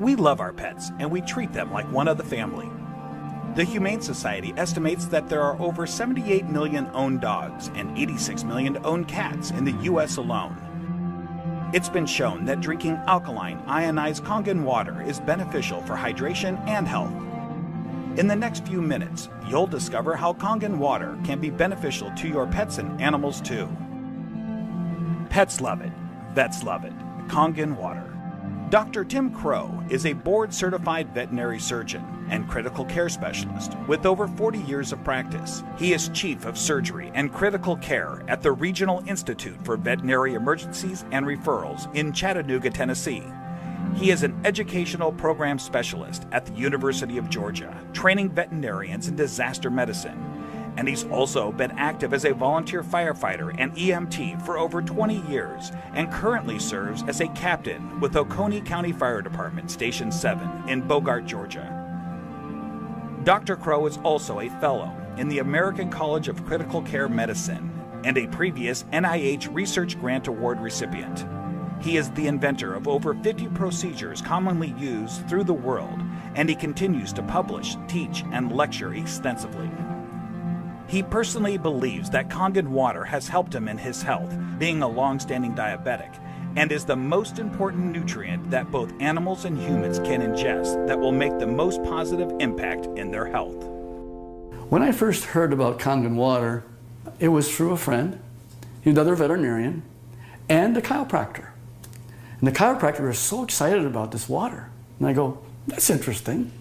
We love our pets, and we treat them like one of the family. The Humane Society estimates that there are over 78 million owned dogs and 86 million owned cats in the U.S. alone. It's been shown that drinking alkaline, ionized Kangen water is beneficial for hydration and health. In the next few minutes, you'll discover how Kangen water can be beneficial to your pets and animals too. Pets love it. Vets love it. Kangen water. Dr. Tim Crow is a board-certified veterinary surgeon and critical care specialist with over 40 years of practice. He is Chief of Surgery and Critical Care at the Regional Institute for Veterinary Emergencies and Referrals in Chattanooga, Tennessee. He is an educational program specialist at the University of Georgia, training veterinarians in disaster medicine. And he's also been active as a volunteer firefighter and EMT for over 20 years and currently serves as a captain with Oconee County Fire Department Station 7 in Bogart, Georgia. Dr. Crow is also a fellow in the American College of Critical Care Medicine and a previous NIH Research Grant Award recipient. He is the inventor of over 50 procedures commonly used through the world, and he continues to publish, teach, and lecture extensively. He personally believes that Kangen water has helped him in his health, being a long-standing diabetic, and is the most important nutrient that both animals and humans can ingest that will make the most positive impact in their health. When I first heard about Kangen water, it was through a friend, another veterinarian, and a chiropractor. And the chiropractor was so excited about this water. And I go, that's interesting.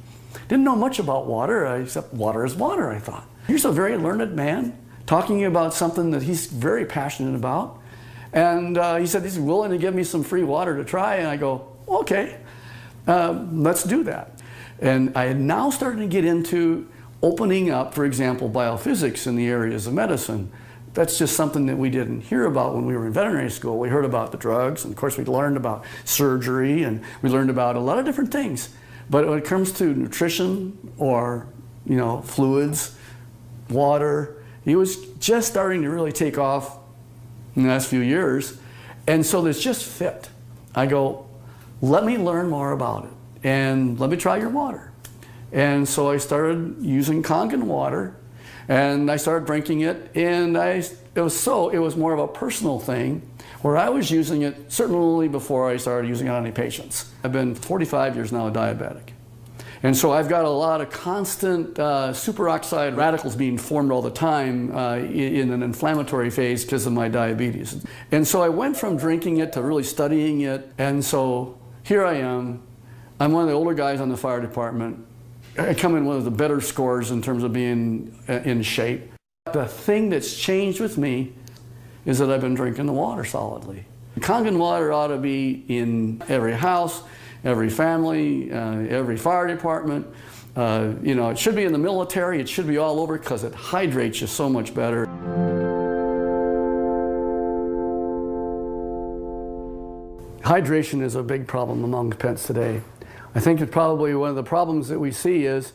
Didn't know much about water, except water is water, I thought. Here's a very learned man talking about something that he's very passionate about. And he said he's willing to give me some free water to try. And I go, okay, let's do that. And I had now started to get into opening up, for example, biophysics in the areas of medicine. That's just something that we didn't hear about when we were in veterinary school. We heard about the drugs, and of course we learned about surgery, and we learned about a lot of different things. But when it comes to nutrition or, fluids, water, it was just starting to really take off in the last few years. And so this just fit. I go, let me learn more about it, and let me try your water. And so I started using Kangen water, and I started drinking it, and it was more of a personal thing where I was using it certainly before I started using it on any patients. I've been 45 years now a diabetic. And so I've got a lot of constant superoxide radicals being formed all the time in an inflammatory phase because of my diabetes. And so I went from drinking it to really studying it, and so here I am. I'm one of the older guys on the fire department. I come in one of the better scores in terms of being in shape. The thing that's changed with me is that I've been drinking the water solidly. Kangen water ought to be in every house, every family, every fire department. It should be in the military. It should be all over because it hydrates you so much better. Hydration is a big problem among pets today. I think that probably one of the problems that we see is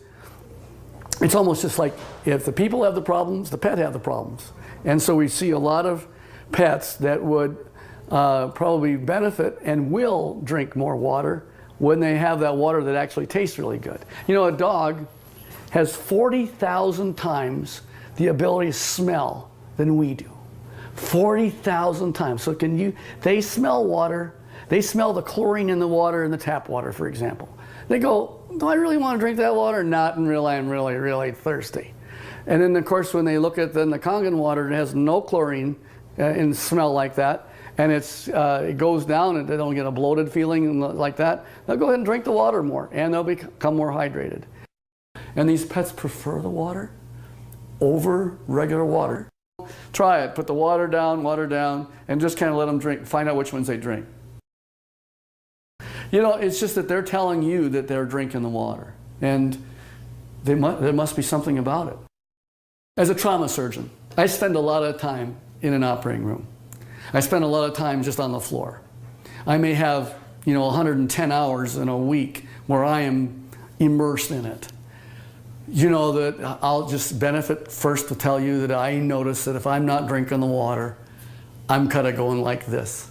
it's almost just like if the people have the problems, the pet have the problems. And so we see a lot of pets that would probably benefit and will drink more water when they have that water that actually tastes really good. A dog has 40,000 times the ability to smell than we do. 40,000 times. So they smell water. They smell the chlorine in the water in the tap water, for example. They go, do I really want to drink that water? Not until I'm really, really thirsty. And then, of course, when they look at the Kangen water, it has no chlorine and smell like that, and it goes down and they don't get a bloated feeling like that, they'll go ahead and drink the water more, and they'll become more hydrated. And these pets prefer the water over regular water. Try it. Put the water down, and just kind of let them drink. Find out which ones they drink. It's just that they're telling you that they're drinking the water, and there must be something about it. As a trauma surgeon, I spend a lot of time in an operating room. I spend a lot of time just on the floor. I may have, 110 hours in a week where I am immersed in it. That I'll just benefit first to tell you that I notice that if I'm not drinking the water, I'm kind of going like this.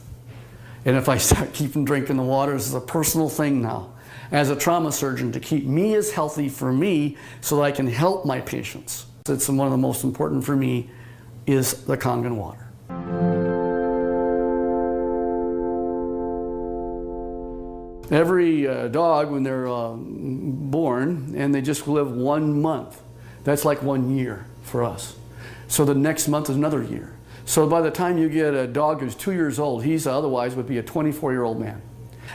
And if I start keeping drinking the water, this is a personal thing now. as a trauma surgeon to keep me as healthy for me so that I can help my patients. It's one of the most important for me is the Kangen water. Every dog, when they're born and they just live 1 month, that's like 1 year for us. So the next month is another year. So by the time you get a dog who's 2 years old, he's otherwise would be a 24-year-old man.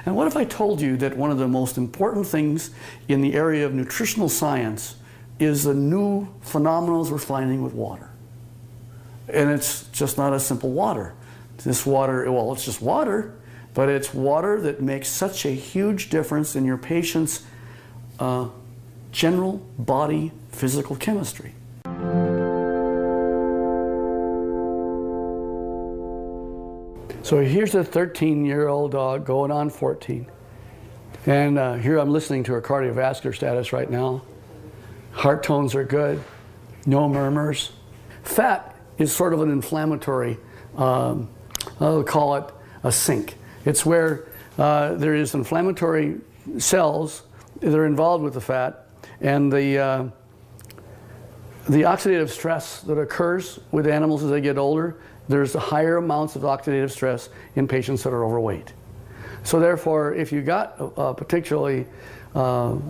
And what if I told you that one of the most important things in the area of nutritional science is the new phenomena we're finding with water? And it's just not a simple water. This water, well, it's just water, but it's water that makes such a huge difference in your patient's general body physical chemistry. So here's a 13-year-old dog going on 14. And here I'm listening to her cardiovascular status right now. Heart tones are good, no murmurs. Fat is sort of an inflammatory, I'll call it a sink. It's where there is inflammatory cells that are involved with the fat, and the oxidative stress that occurs with animals as they get older, there's higher amounts of oxidative stress in patients that are overweight. So therefore, if you got a particularly tool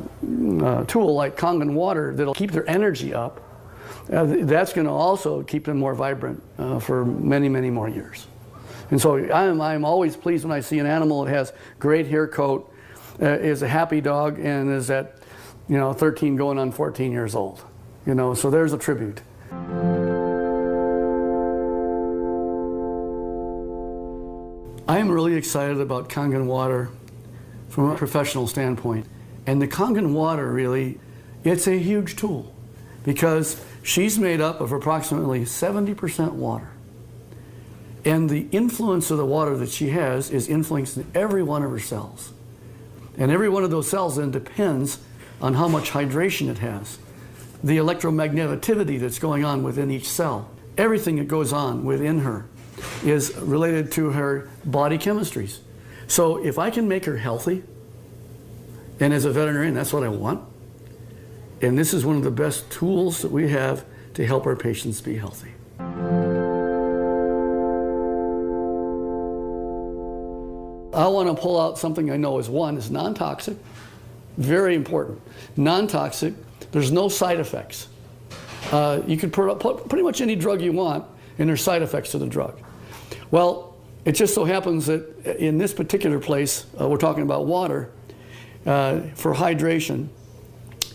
like Kangen water that'll keep their energy up, that's going to also keep them more vibrant for many, many more years. And so I'm always pleased when I see an animal that has great hair coat, is a happy dog, and is at 13 going on 14 years old. So there's a tribute. I am really excited about Kangen water from a professional standpoint. And the Kangen water really, it's a huge tool because she's made up of approximately 70% water. And the influence of the water that she has is influencing every one of her cells. And every one of those cells then depends on how much hydration it has. The electromagneticity that's going on within each cell. Everything that goes on within her is related to her body chemistries. So if I can make her healthy, and as a veterinarian, that's what I want, and this is one of the best tools that we have to help our patients be healthy. I want to pull out something I know is non-toxic, very important. Non-toxic, there's no side effects. You can put pretty much any drug you want, and there's side effects to the drug. Well, it just so happens that in this particular place, we're talking about water, for hydration.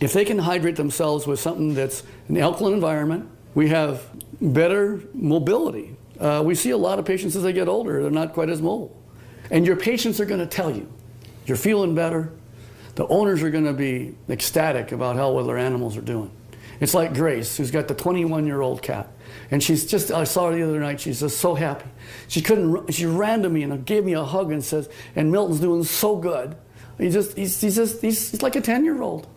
If they can hydrate themselves with something that's an alkaline environment, we have better mobility. We see a lot of patients as they get older, they're not quite as mobile. And your patients are going to tell you, you're feeling better. The owners are going to be ecstatic about how well their animals are doing. It's like Grace, who's got the 21-year-old cat. And she's just, I saw her the other night, she's just so happy. She ran to me and gave me a hug and says, and Milton's doing so good. He's like a 10-year-old.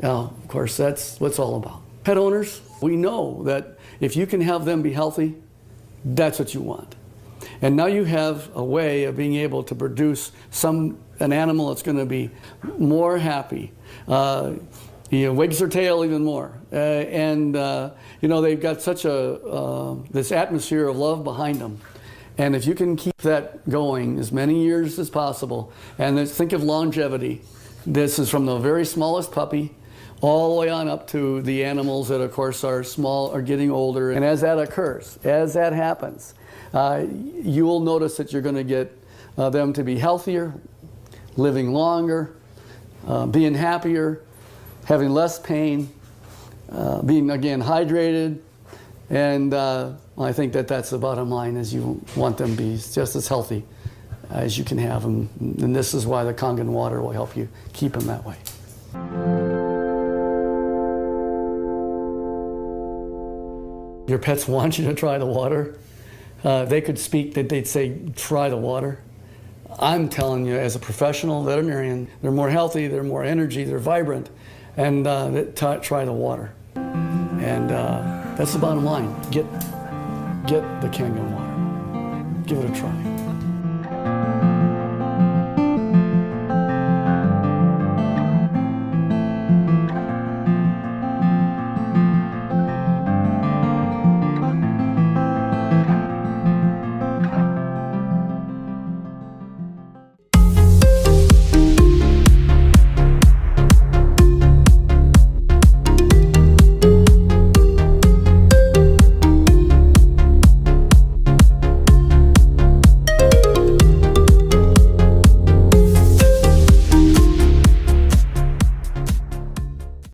Of course, that's what it's all about. Pet owners, we know that if you can have them be healthy, that's what you want. And now you have a way of being able to produce an animal that's going to be more happy. Wags their tail even more. They've got such this atmosphere of love behind them. And if you can keep that going as many years as possible, and think of longevity. This is from the very smallest puppy all the way on up to the animals that, of course, are small, are getting older. And as that occurs, as that happens, you will notice that you're going to get them to be healthier, living longer, being happier, having less pain, being, again, hydrated. And I think that that's the bottom line, is you want them to be just as healthy as you can have them. And this is why the Kangen water will help you keep them that way. Your pets want you to try the water. They could speak, they'd say, try the water. I'm telling you, as a professional veterinarian, they're more healthy, they're more energy, they're vibrant, and try the water. And that's the bottom line. Get the Kangen water. Give it a try.